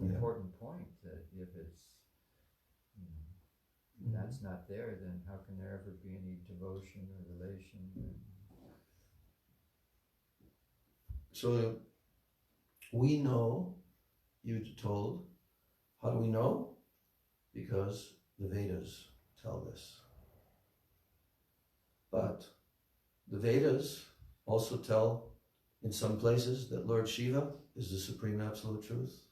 an important point, that if it's, that's not there, then how can there ever be any devotion or relation? So we know, you told, how do we know? Because the Vedas tell this. But the Vedas also tell in some places that Lord Shiva is the supreme absolute truth.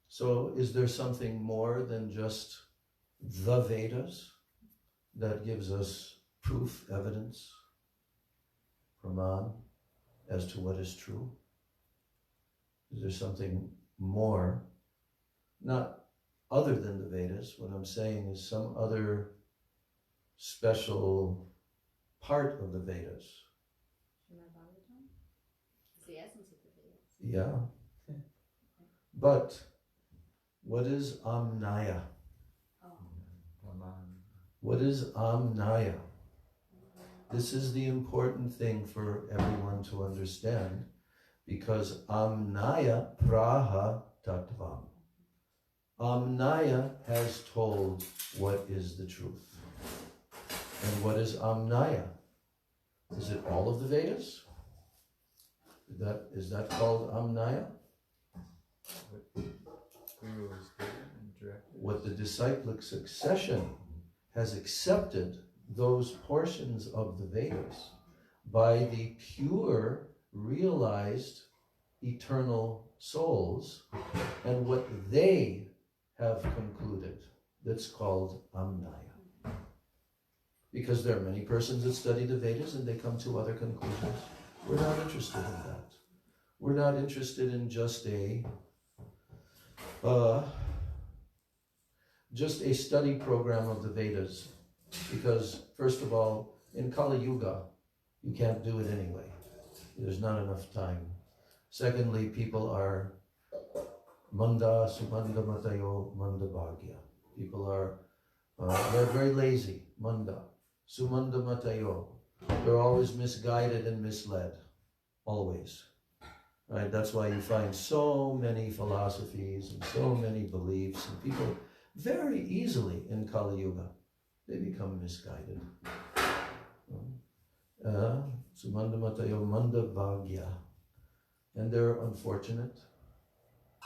So is there something more than just the Vedas that gives us proof, evidence, praman, as to what is true? Is there something more, not other than the Vedas? What I'm saying is some other special part of the Vedas. It's the essence of the Vedas. Yeah. But what is Amnaya? What is Amnaya? This is the important thing for everyone to understand, because Amnaya Praha Tattvam. Amnaya has told what is the truth. And what is Amnaya? Is it all of the Vedas? Is that called Amnaya? What the disciplic succession has accepted, those portions of the Vedas, by the pure, realized, eternal souls, and what they have concluded, that's called Amnaya. Because there are many persons that study the Vedas and they come to other conclusions. We're not interested in that. We're not interested in just a study program of the Vedas, because first of all, in Kali Yuga, you can't do it anyway. There's not enough time. Secondly, people are manda, sumanda matayo, manda bhagya. People are, they're very lazy, manda, sumanda matayo. They're always misguided and misled, always. Right? That's why you find so many philosophies and so many beliefs, and people very easily in Kali Yuga, they become misguided. Sumanda matayo manda bhagya. And they're unfortunate.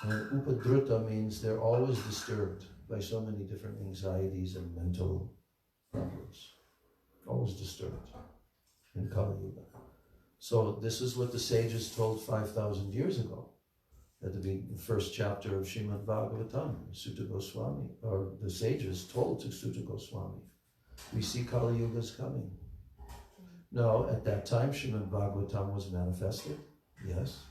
And upadruta means they're always disturbed by so many different anxieties and mental problems. Always disturbed in Kali Yuga. So this is what the sages told 5,000 years ago. At the first chapter of Srimad Bhagavatam, Sutta Goswami, or the sages told to Sutta Goswami, we see Kali Yuga's coming. No, at that time Srimad Bhagavatam was manifested, yes.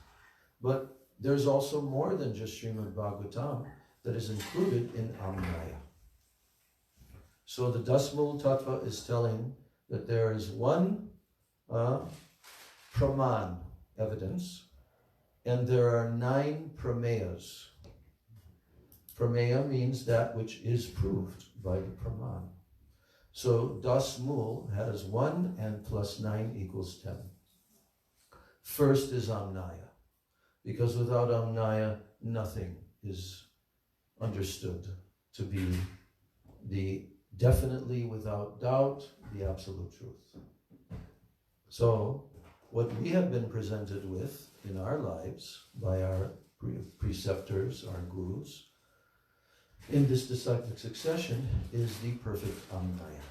But there's also more than just Srimad Bhagavatam that is included in Amnaya. So the Dasmul Tattva is telling that there is one praman, evidence, and there are 9 prameyas. Prameya means that which is proved by the praman. So Dasmul has 1 and plus 9 equals 10. First is Amnaya, because without Amnaya, nothing is understood to be the definitely, without doubt, the absolute truth. So what we have been presented with in our lives by our preceptors, our gurus, in this disciplic succession is the perfect Amnaya.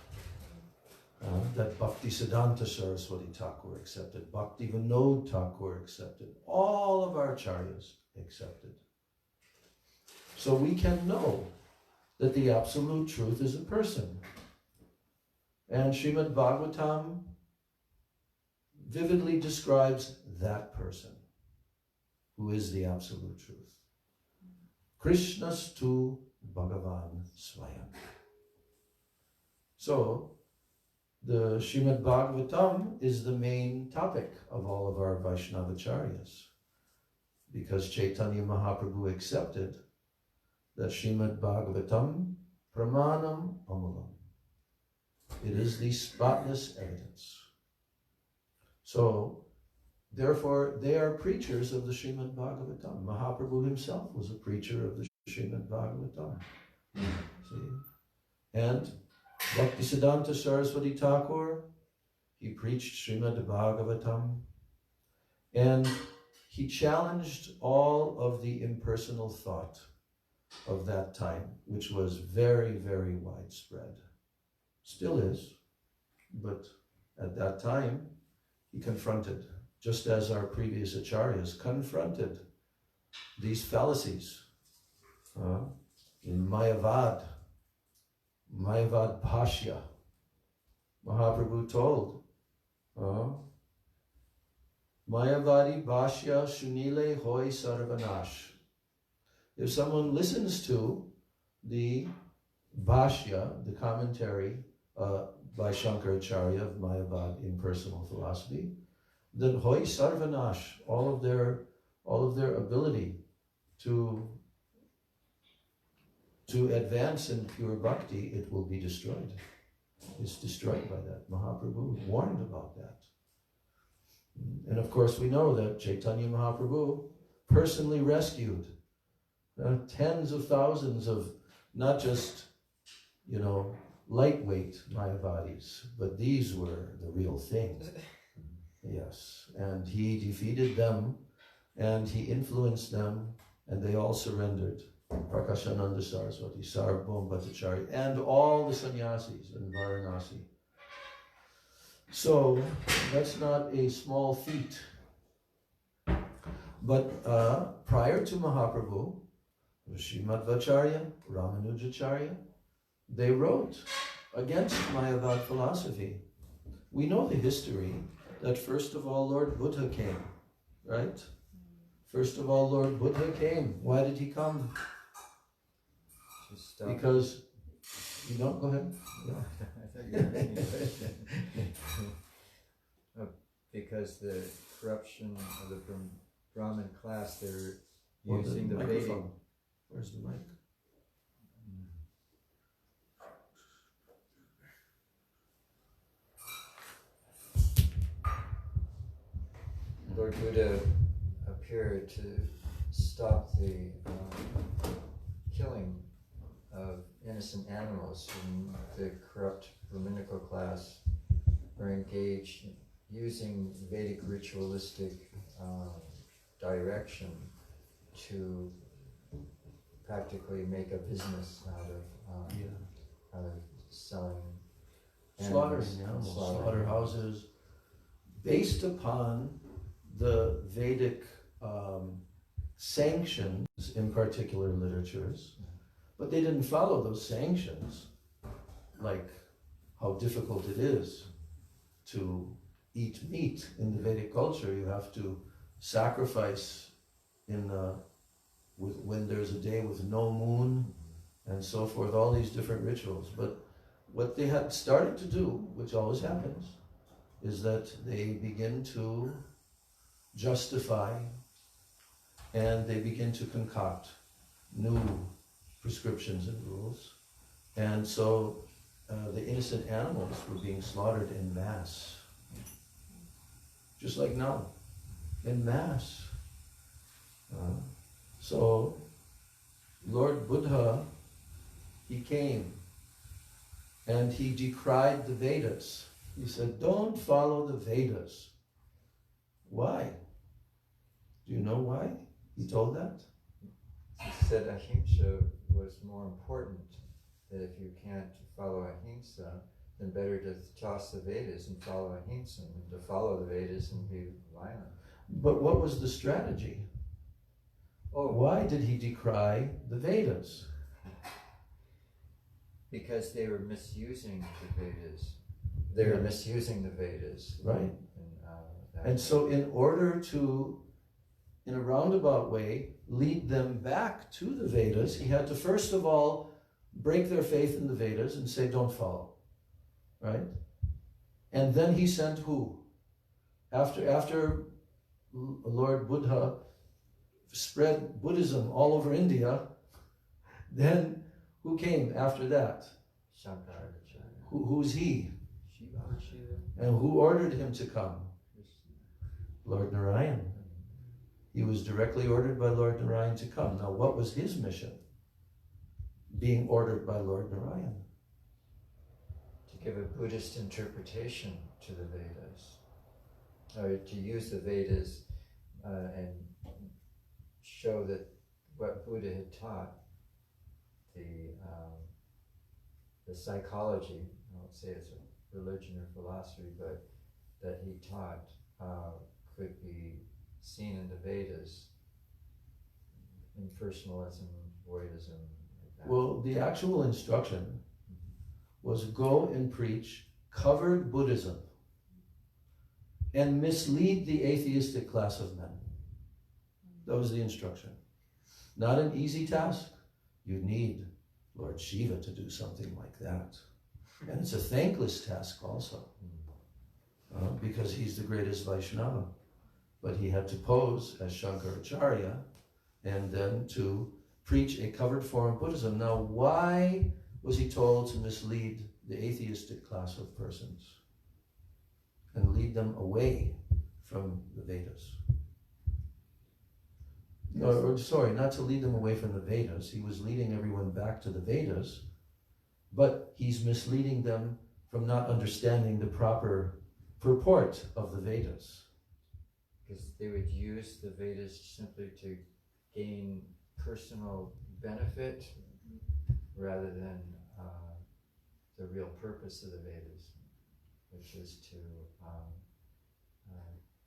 That Bhakti Siddhanta Saraswati Thakur accepted, Bhakti Vinod Thakur accepted, all of our acharyas accepted. So we can know that the absolute truth is a person. And Srimad Bhagavatam vividly describes that person who is the absolute truth. Krishnastu Bhagavan Swayam. So, the Srimad Bhagavatam is the main topic of all of our Vaishnavacharyas, because Chaitanya Mahaprabhu accepted that Srimad Bhagavatam Pramanam Amulam. It is the spotless evidence. So, Therefore, they are preachers of the Srimad Bhagavatam. Mahaprabhu himself was a preacher of the Srimad Bhagavatam. See? And Bhaktisiddhanta Saraswati Thakur, he preached Srimad Bhagavatam, and he challenged all of the impersonal thought of that time, which was very, very widespread. Still is, but at that time, he confronted, just as our previous acharyas confronted these fallacies in Mayavad Bhashya. Mahaprabhu told, Mayavadi Bhashya Shunile Hoy Sarvanash. If someone listens to the Bhashya, the commentary by Shankaracharya of Mayavad impersonal philosophy, then Hoy Sarvanash, all of their ability to advance in pure bhakti, it will be destroyed. It's destroyed by that. Mahaprabhu warned about that. And of course we know that Chaitanya Mahaprabhu personally rescued tens of thousands of not just, lightweight Mayavadis, but these were the real thing. Yes, and he defeated them, and he influenced them, and they all surrendered. Prakashananda Saraswati, Sarvabhauma Bhattacharya, and all the sannyasis in Varanasi. So that's not a small feat. But prior to Mahaprabhu, Srimadvacharya, Ramanujacharya, they wrote against Mayavad philosophy. We know the history that first of all Lord Buddha came, right? First of all Lord Buddha came. Why did he come? Because, go ahead. Yeah. I thought you were asking a question. Because the corruption of the Brahmin class, they're using the Vedic. Where's the mic? Lord Buddha appeared to stop the killing of innocent animals, and the corrupt Brahminical class were engaged in using Vedic ritualistic direction to practically make a business out of selling slaughtering animals, slaughterhouses, based upon the Vedic sanctions in particular literatures, but they didn't follow those sanctions, like how difficult it is to eat meat in the Vedic culture. You have to sacrifice when there's a day with no moon and so forth, all these different rituals. But what they had started to do, which always happens, is that they begin to justify and they begin to concoct new prescriptions and rules. And so the innocent animals were being slaughtered en masse. Just like now, en masse. So Lord Buddha, he came and he decried the Vedas. He said, don't follow the Vedas. Why? Do you know why he told that? He said ahimsa was more important, that if you can't follow ahimsa, then better to toss the Vedas and follow ahimsa than to follow the Vedas and be violent. But what was the strategy? Why did he decry the Vedas? Because they were misusing the Vedas. They were misusing the Vedas. Right. And so in order to, in a roundabout way, lead them back to the Vedas, he had to first of all break their faith in the Vedas and say, don't follow. Right? And then he sent who? After Lord Buddha spread Buddhism all over India, then who came after that? Shankaracharya. Who's he? Shiva. And who ordered him to come? Lord Narayan. He was directly ordered by Lord Narayan to come. Now, what was his mission? Being ordered by Lord Narayan. To give a Buddhist interpretation to the Vedas, or to use the Vedas and show that what Buddha had taught, the psychology, I won't say it's a religion or philosophy, but that he taught could be seen in the Vedas, in personalism, voidism. Like that. Well, the actual instruction was go and preach covered Buddhism and mislead the atheistic class of men. That was the instruction. Not an easy task. You need Lord Shiva to do something like that. And it's a thankless task also, because he's the greatest Vaishnava. But he had to pose as Shankaracharya and then to preach a covered form of Buddhism. Now, why was he told to mislead the atheistic class of persons and lead them away from the Vedas? Sorry, not to lead them away from the Vedas. He was leading everyone back to the Vedas, but he's misleading them from not understanding the proper purport of the Vedas. Because they would use the Vedas simply to gain personal benefit rather than the real purpose of the Vedas, which is to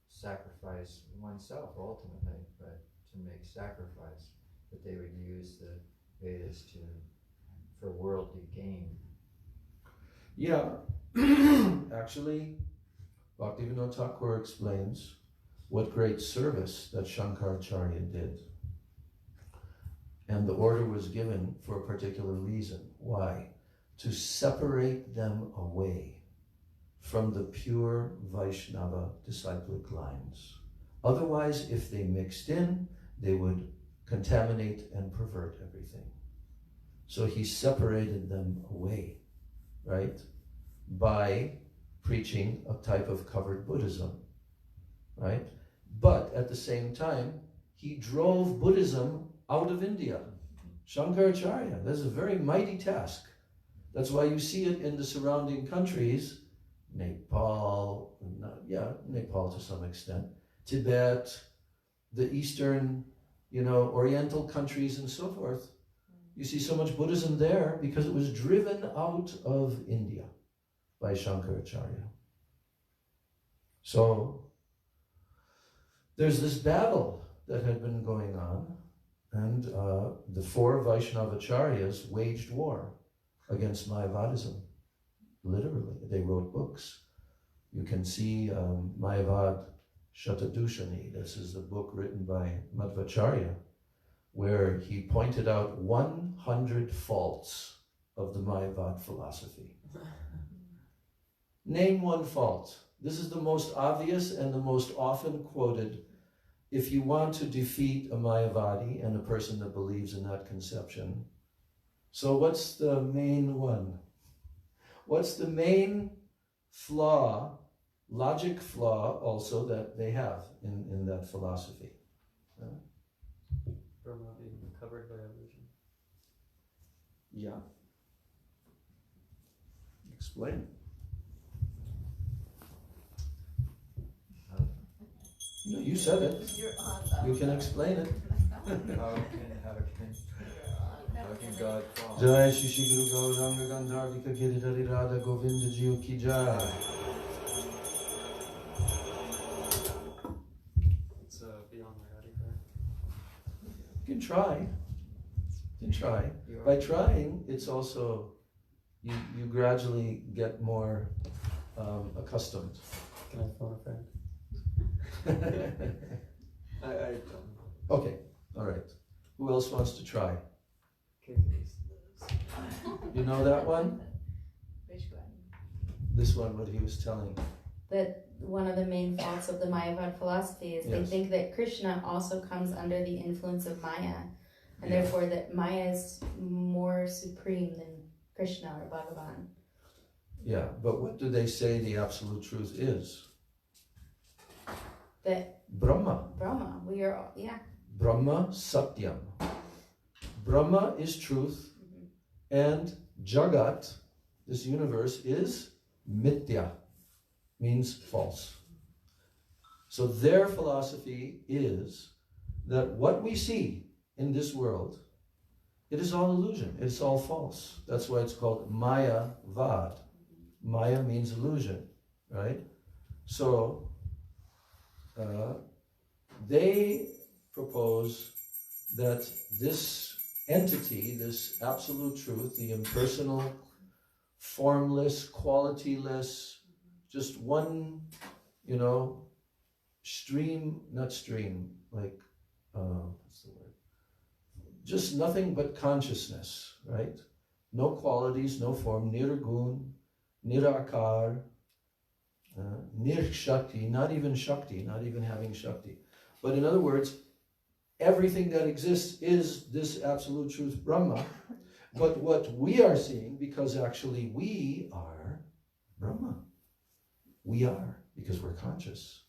sacrifice oneself ultimately, but to make sacrifice. That they would use the Vedas for worldly gain. Yeah, actually, Bhaktivinoda Thakur explains what great service that Shankaracharya did. And the order was given for a particular reason. Why? To separate them away from the pure Vaishnava disciplic lines. Otherwise, if they mixed in, they would contaminate and pervert everything. So he separated them away, right? By preaching a type of covered Buddhism, right? But at the same time, he drove Buddhism out of India. Shankaracharya, that's a very mighty task. That's why you see it in the surrounding countries, Nepal to some extent, Tibet, the Eastern, Oriental countries and so forth. You see so much Buddhism there because it was driven out of India by Shankaracharya. So there's this battle that had been going on, and the four Vaishnavacharyas waged war against Mayavadism. Literally, they wrote books. You can see Mayavad Shatadushani. This is the book written by Madhvacharya, where he pointed out 100 faults of the Mayavad philosophy. Name one fault. This is the most obvious and the most often quoted. If you want to defeat a Mayavadi and a person that believes in that conception, so what's the main one? What's the main flaw, logic flaw also that they have in that philosophy? Burma being covered by illusion. Yeah. Explain. No, you said it. You're on You can explain it. How can God fall? Jai Shri Shri Guru Gauranga Gandharvika Giridhari Radha Govinda Jiyo Ki Jai. It's beyond my radically. You can try. You can try. By trying, it's also, you gradually get more accustomed. Can I phone a friend? I don't know. Okay, all right. Who else wants to try? You know that one? Which one? This one, what he was telling. That one of the main faults of the Mayavad philosophy is they think that Krishna also comes under the influence of Maya, and therefore that Maya is more supreme than Krishna or Bhagavan. Yeah, but what do they say the absolute truth is? That Brahma. Brahma, we are all, yeah. Brahma Satyam. Brahma is truth, and Jagat, this universe, is Mithya, means false. So their philosophy is that what we see in this world, it is all illusion, it's all false. That's why it's called Maya Vad. Maya means illusion, right? So they propose that this entity, this absolute truth, the impersonal, formless, qualityless, just one, stream, not stream, like, what's the word? Just nothing but consciousness, right? No qualities, no form, nirgun, nirakar, nirshakti, not even having shakti. But in other words, everything that exists is this absolute truth, Brahma. But what we are seeing, because actually we are Brahma. We are, because we're conscious.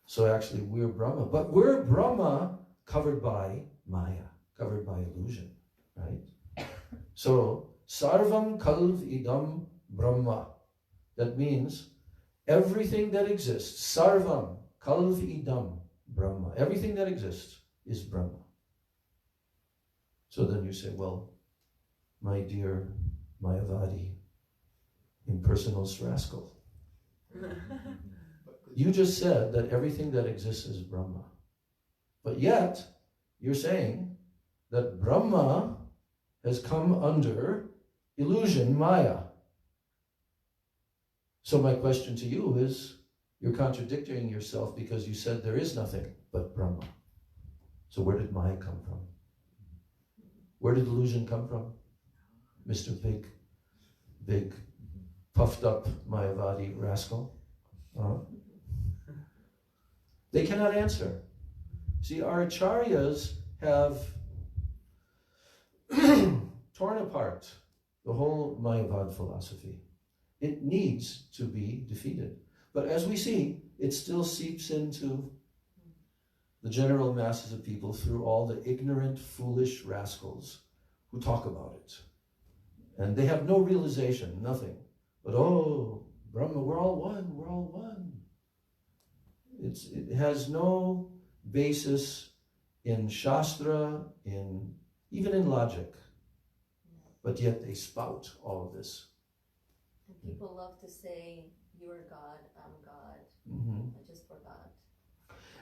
So actually we're Brahma. But we're Brahma covered by Maya, covered by illusion, right? So, Sarvam Kalv Idam Brahma. That means everything that exists, Sarvam Kalv Idam Brahma. Everything that exists is Brahma. So then you say, well, my dear Mayavadi, impersonal rascal, you just said that everything that exists is Brahma. But yet, you're saying that Brahma has come under illusion, Maya. So my question to you is, you're contradicting yourself because you said there is nothing but Brahma. So where did Maya come from? Where did illusion come from? Mr. Big, puffed up Mayavadi rascal. They cannot answer. See, our acharyas have torn apart the whole Mayavad philosophy. It needs to be defeated. But as we see, it still seeps into the general masses of people through all the ignorant, foolish rascals who talk about it. And they have no realization, nothing. But, oh, Brahma, we're all one, we're all one. It has no basis in Shastra, even in logic. But yet they spout all of this. And people love to say, you are God, I'm God. I just forgot.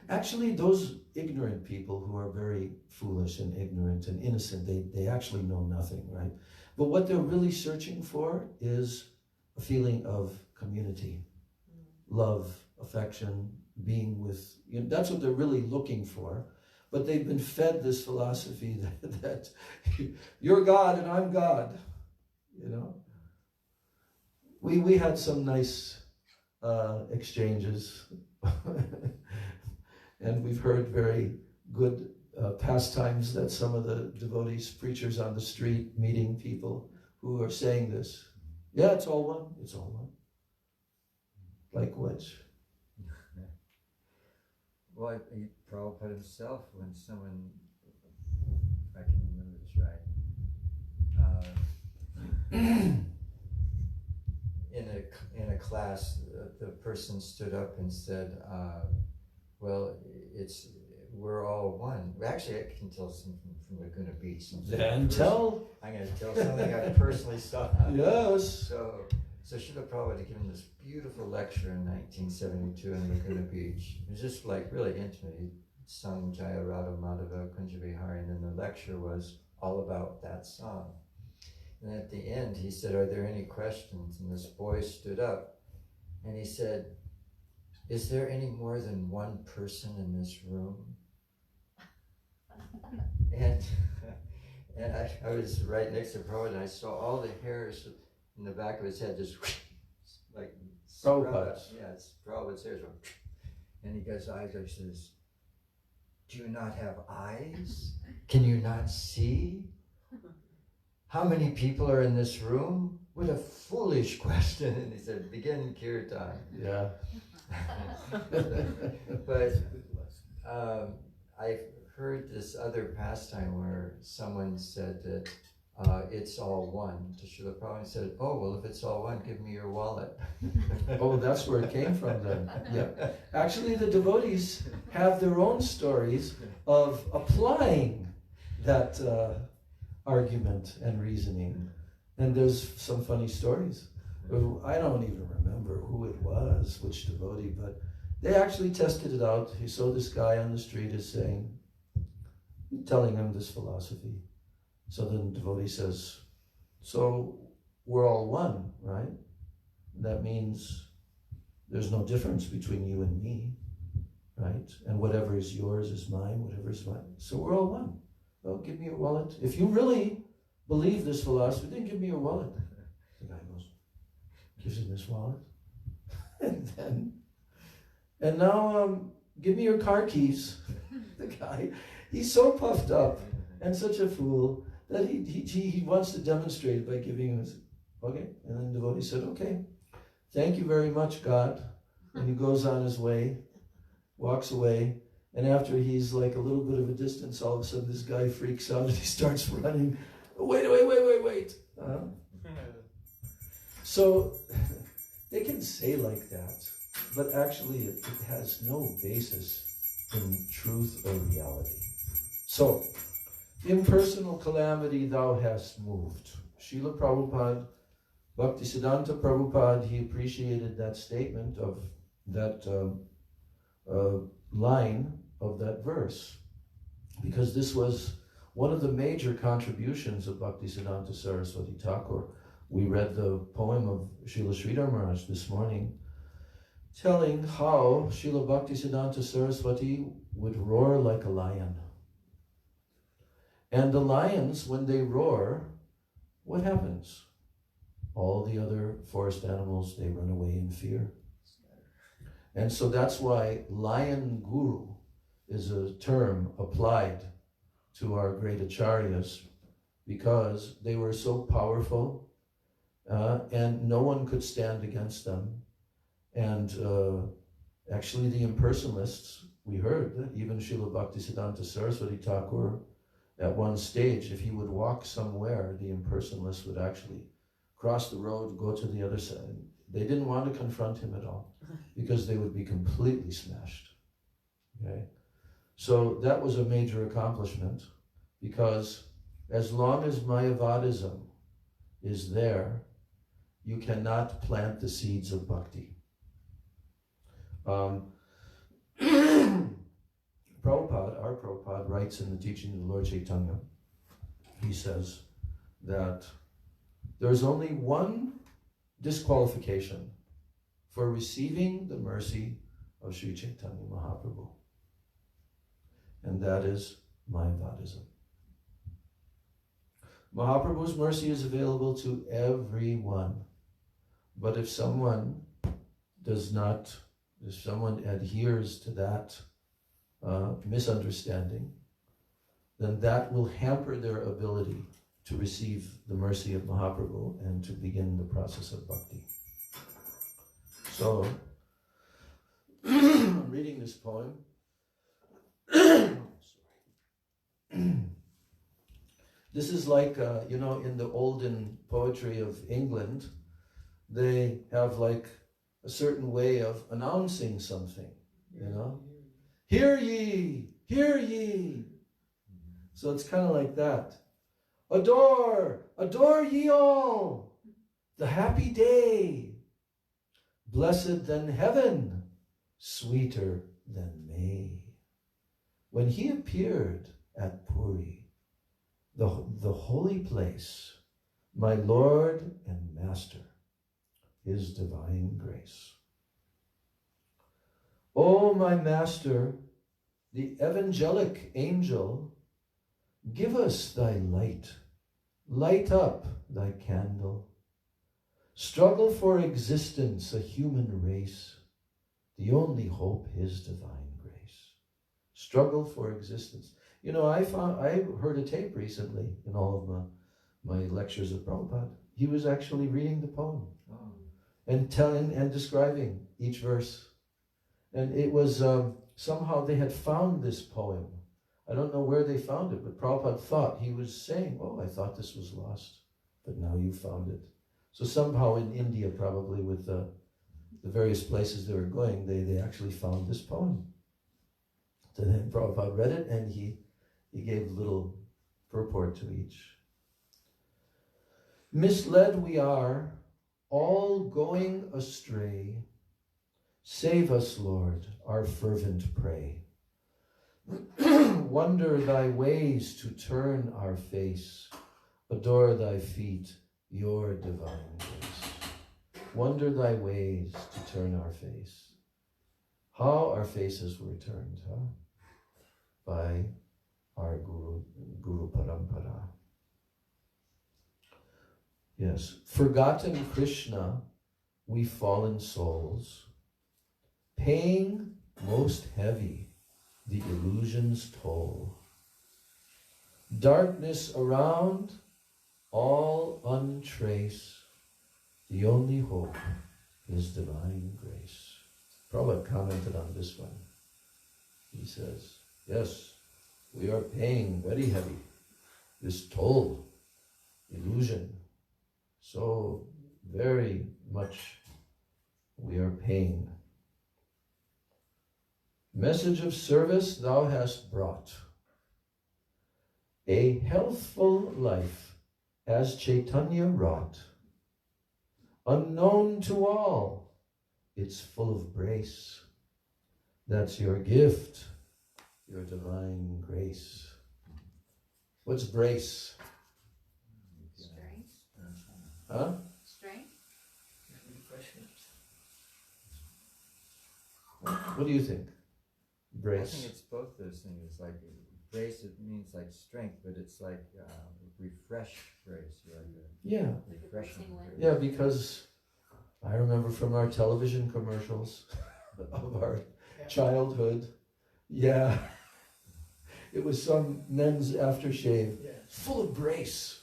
Actually, those ignorant people who are very foolish and ignorant and innocent, they actually know nothing, right? But what they're really searching for is a feeling of community, love, affection, being with, that's what they're really looking for. But they've been fed this philosophy that you're God and I'm God, We had some nice exchanges and we've heard very good pastimes that some of the devotees, preachers on the street, meeting people who are saying this. Yeah, it's all one. It's all one. Like which? Well, Prabhupada himself, when someone, if I can remember this right, in a class, the person stood up and said, well, we're all one. Actually, I can tell something from Laguna Beach. Then tell. I'm going to tell something I personally saw. Yes. So Srila Prabhupada had given this beautiful lecture in 1972 in Laguna Beach. It was just like really intimate. He sung Jaya Radha Madhava Kunja Vihari, and then the lecture was all about that song. And at the end, he said, are there any questions? And this boy stood up and he said, is there any more than one person in this room? And I was right next to Prabhupada and I saw all the hairs in the back of his head just like Prabhupada's. Yeah, it's Prabhupada's hairs. And he gets eyes and he says, do you not have eyes? Can you not see? How many people are in this room? what a foolish question. And he said, begin kirtan. Yeah. But I've heard this other pastime where someone said that it's all one. Srila Prabhupada said, oh, well, if it's all one, give me your wallet. Oh, that's where it came from then. Yeah. Actually, the devotees have their own stories of applying that argument and reasoning. And there's some funny stories. I don't even remember who it was, which devotee, but they actually tested it out. He saw this guy on the street is saying, telling him this philosophy. So then the devotee says, so we're all one, right? That means there's no difference between you and me, right? And whatever is yours is mine, whatever is mine. So we're all one. Well, give me your wallet. If you really believe this philosophy, then give me your wallet. The guy goes, gives him his wallet. And now give me your car keys. The guy, he's so puffed up and such a fool that he wants to demonstrate by giving him his, okay. And then the devotee said, okay, thank you very much, God. And he goes on his way, walks away. And after he's like a little bit of a distance, all of a sudden this guy freaks out and he starts running. Wait. So they can say like that, but actually it has no basis in truth or reality. So, impersonal calamity thou hast moved. Srila Prabhupada, Bhaktisiddhanta Prabhupada, he appreciated that statement of that line of that verse, because this was one of the major contributions of Bhaktisiddhanta Saraswati Thakur. We read the poem of Srila Sridhar Maharaj this morning, telling how Srila Bhaktisiddhanta Saraswati would roar like a lion. And the lions, when they roar, what happens? All the other forest animals, they run away in fear. And so that's why lion guru is a term applied to our great acharyas, because they were so powerful and no one could stand against them. And actually the impersonalists, we heard that even Srila Bhaktisiddhanta Saraswati Thakur, at one stage, if he would walk somewhere, the impersonalists would actually cross the road, go to the other side. They didn't want to confront him at all because they would be completely smashed. Okay? So that was a major accomplishment, because as long as Mayavadism is there, you cannot plant the seeds of bhakti. Prabhupada, our Prabhupada, writes in the teaching of the Lord Chaitanya, he says that there's only one disqualification for receiving the mercy of Sri Chaitanya Mahaprabhu, and that is Mayavadism. Mahaprabhu's mercy is available to everyone, but if someone adheres to that misunderstanding, then that will hamper their ability to receive the mercy of Mahaprabhu and to begin the process of bhakti. So, I'm reading this poem. This is like, in the olden poetry of England, they have like a certain way of announcing something, Hear ye, hear ye. So it's kind of like that. Adore, adore ye all, the happy day, blessed than heaven, sweeter than May. When he appeared at Puri, the holy place, my Lord and Master, his divine grace. O my Master, the evangelic angel, give us thy light, light up thy candle. Struggle for existence, a human race, the only hope his divine grace. Struggle for existence. I heard a tape recently in all of my lectures of Prabhupada. he was actually reading the poem Oh. and telling and describing each verse. And it was, somehow they had found this poem. I don't know where they found it, but Prabhupada thought, he was saying, oh, I thought this was lost, but now you found it. So somehow in India, probably with the various places they were going, they actually found this poem. So then Prabhupada read it, and he gave a little purport to each. Misled we are, all going astray. Save us, Lord, our fervent pray. Wonder thy ways to turn our face. Adore thy feet, your divine grace. Wonder thy ways to turn our face. How our faces were turned, huh? By our Guru Parampara. Yes, forgotten Krishna, we fallen souls, paying most heavy the illusion's toll. Darkness around, all untrace, the only hope is divine grace. Prabhupada commented on this one. He says, yes, we are paying very heavy this toll, illusion. So very much we are paying. Message of service thou hast brought. A healthful life as Chaitanya wrought. Unknown to all, it's full of grace. That's your gift, your divine grace. What's grace? Strength. Huh? Strength. What do you think? I Grace. think it's both those things. It's like grace, it means like strength, but it's like refresh grace, like Yeah. refreshing grace. Yeah, because I remember from our television commercials of our childhood, yeah, it was some men's aftershave, full of grace.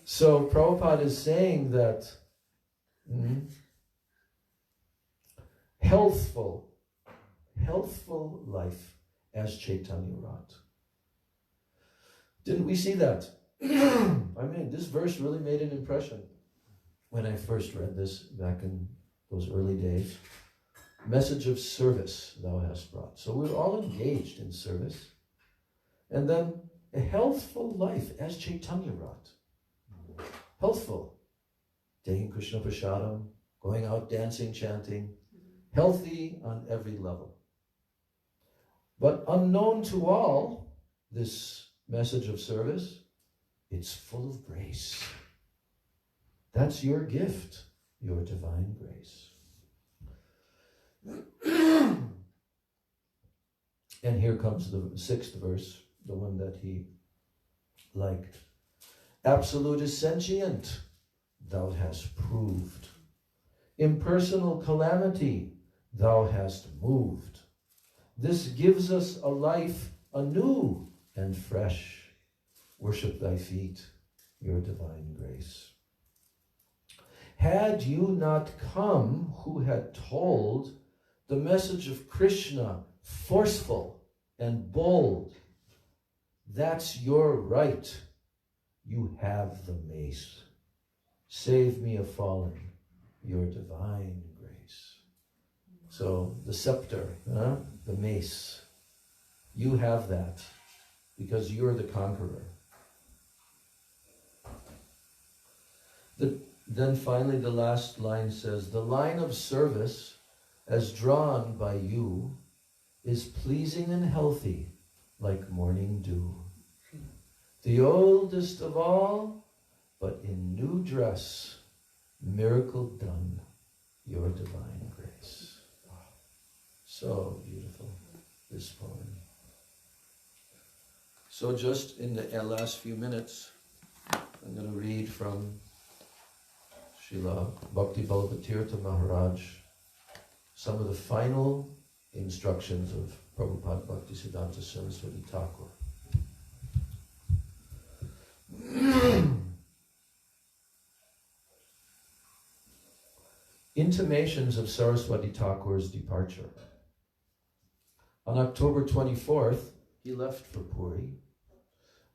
So Prabhupada is saying that healthful life as Chaitanya wrought. Didn't we see that? I mean, this verse really made an impression when I first read this back in those early days. Message of service thou hast brought. So we're all engaged in service. And then a healthful life as Chaitanya wrought. Healthful. Taking Krishna Prasadam, going out dancing, chanting. Healthy on every level. But unknown to all, this message of service, it's full of grace. That's your gift, your divine grace. And here comes the 6th verse, the one that he liked. Absolute is sentient, thou hast proved. Impersonal calamity, thou hast moved. This gives us a life anew and fresh. Worship thy feet, your divine grace. Had you not come who had told the message of Krishna forceful and bold, that's your right. You have the mace. Save me a fallen, your divine grace. So the scepter, the mace, you have that because you're the conqueror. Then finally the last line says, the line of service as drawn by you is pleasing and healthy like morning dew. The oldest of all, but in new dress, miracle done, your divine grace. So beautiful, this poem. So just in the last few minutes, I'm going to read from Srila Bhakti Bhagavatirtha Maharaj, some of the final instructions of Prabhupada Bhaktisiddhanta Saraswati Thakur. Intimations of Saraswati Thakur's departure. On October 24th, he left for Puri.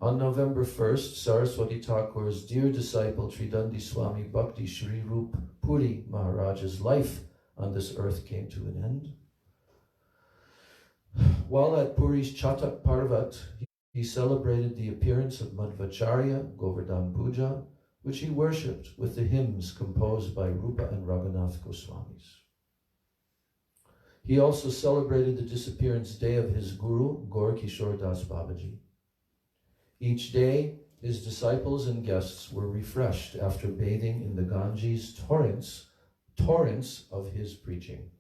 On November 1st, Saraswati Thakur's dear disciple Tridandi Swami Bhakti Shri Rup Puri Maharaj's life on this earth came to an end. While at Puri's Chatak Parvat, he celebrated the appearance of Madhvacharya Govardhan Puja, which he worshipped with the hymns composed by Rupa and Raghunath Goswamis. He also celebrated the disappearance day of his guru, Gaur Kishore Das Babaji. Each day, his disciples and guests were refreshed after bathing in the Ganges torrents of his preaching.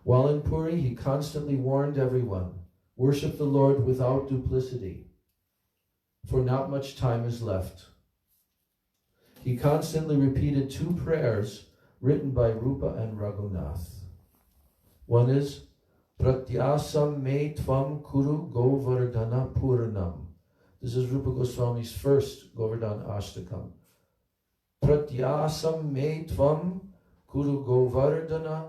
While in Puri, he constantly warned everyone, worship the Lord without duplicity, for not much time is left. He constantly repeated two prayers written by Rupa and Raghunath. One is, Pratyasam me tvam kuru govardhana puranam. This is Rupa Goswami's first Govardhan Ashtakam. Pratyasam me tvam kuru govardhana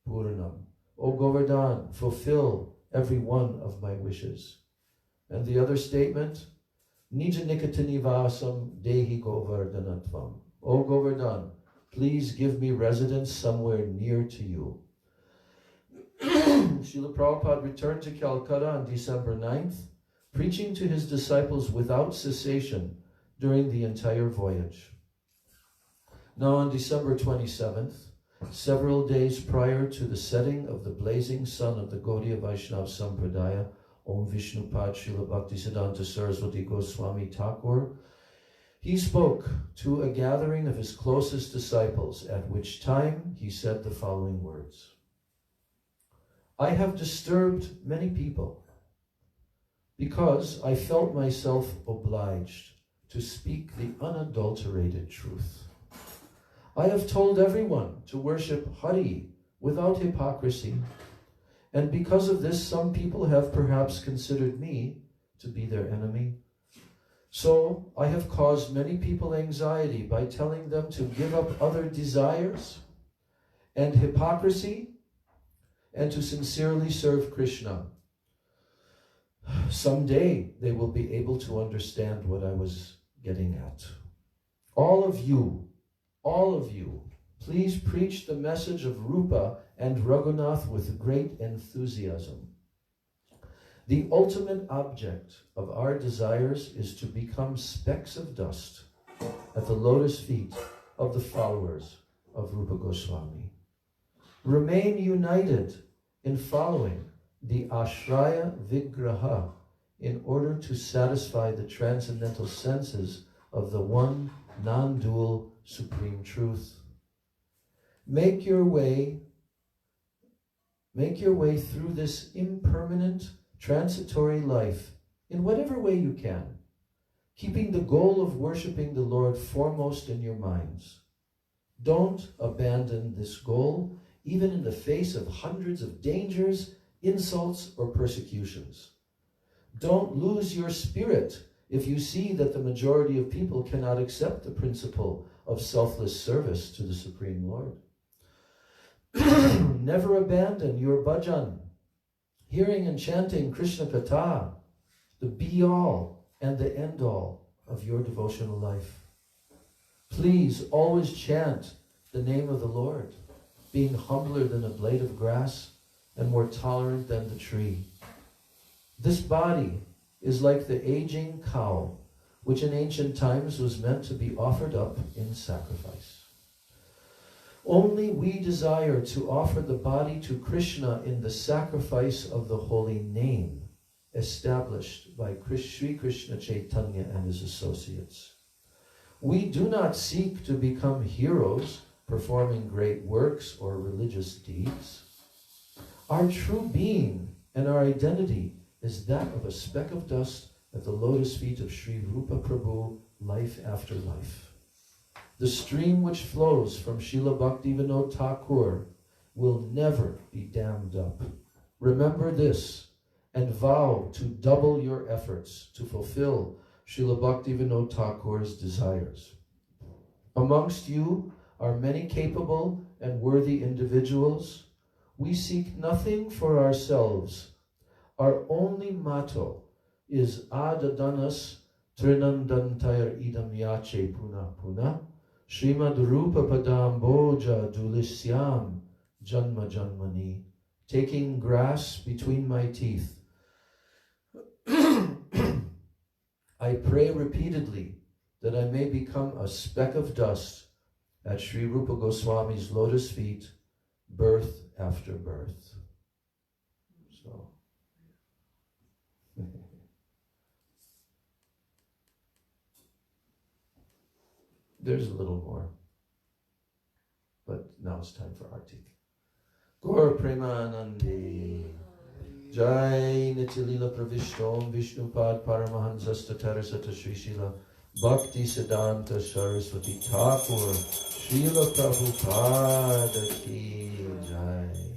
puranam. O Govardhan, fulfill every one of my wishes. And the other statement, Nija Nikatanivasam Dehi Govardhanatvam. O Govardhan, please give me residence somewhere near to you. Srila Prabhupada returned to Calcutta on December 9th, preaching to his disciples without cessation during the entire voyage. Now on December 27th, several days prior to the setting of the blazing sun of the Gaudiya Vaishnava Sampradaya, Om Vishnupad Srila Bhaktisiddhanta Saraswati Goswami Thakur, he spoke to a gathering of his closest disciples, at which time he said the following words. I have disturbed many people because I felt myself obliged to speak the unadulterated truth. I have told everyone to worship Hari without hypocrisy, and because of this, some people have perhaps considered me to be their enemy. So I have caused many people anxiety by telling them to give up other desires and hypocrisy and to sincerely serve Krishna. Someday they will be able to understand what I was getting at. All of you, please preach the message of Rupa and Raghunath with great enthusiasm. The ultimate object of our desires is to become specks of dust at the lotus feet of the followers of Rupa Goswami. Remain united in following the Ashraya Vigraha in order to satisfy the transcendental senses of the one non-dual supreme truth. Make your way through this impermanent, transitory life in whatever way you can, keeping the goal of worshiping the Lord foremost in your minds. Don't abandon this goal, even in the face of hundreds of dangers, insults, or persecutions. Don't lose your spirit if you see that the majority of people cannot accept the principle of selfless service to the Supreme Lord. Never abandon your bhajan, hearing and chanting Krishna Katha, the be-all and the end-all of your devotional life. Please always chant the name of the Lord, being humbler than a blade of grass and more tolerant than the tree. This body is like the aging cow, which in ancient times was meant to be offered up in sacrifice. Only we desire to offer the body to Krishna in the sacrifice of the holy name established by Sri Krishna Chaitanya and his associates. We do not seek to become heroes performing great works or religious deeds. Our true being and our identity is that of a speck of dust at the lotus feet of Sri Rupa Prabhu, life after life. The stream which flows from Srila Bhaktivinoda Thakur will never be dammed up. Remember this and vow to double your efforts to fulfill Srila Bhaktivinoda Thakur's desires. Amongst you are many capable and worthy individuals. We seek nothing for ourselves. Our only motto is Adadanas Trinandantayar Idam Yache Puna Puna Srimad Rupa Padam Boja Dulisyam Janma Janmani, taking grass between my teeth. I pray repeatedly that I may become a speck of dust at Sri Rupa Goswami's lotus feet, birth after birth. So, there's a little more, but now it's time for Artik. Gaur Premanandi Jai Nitilila Pravishtom Vishnupad Paramahansasta Terasata Sri Srila Bhakti Siddhanta Saraswati Thakur Srila Prabhupada Ki Jai.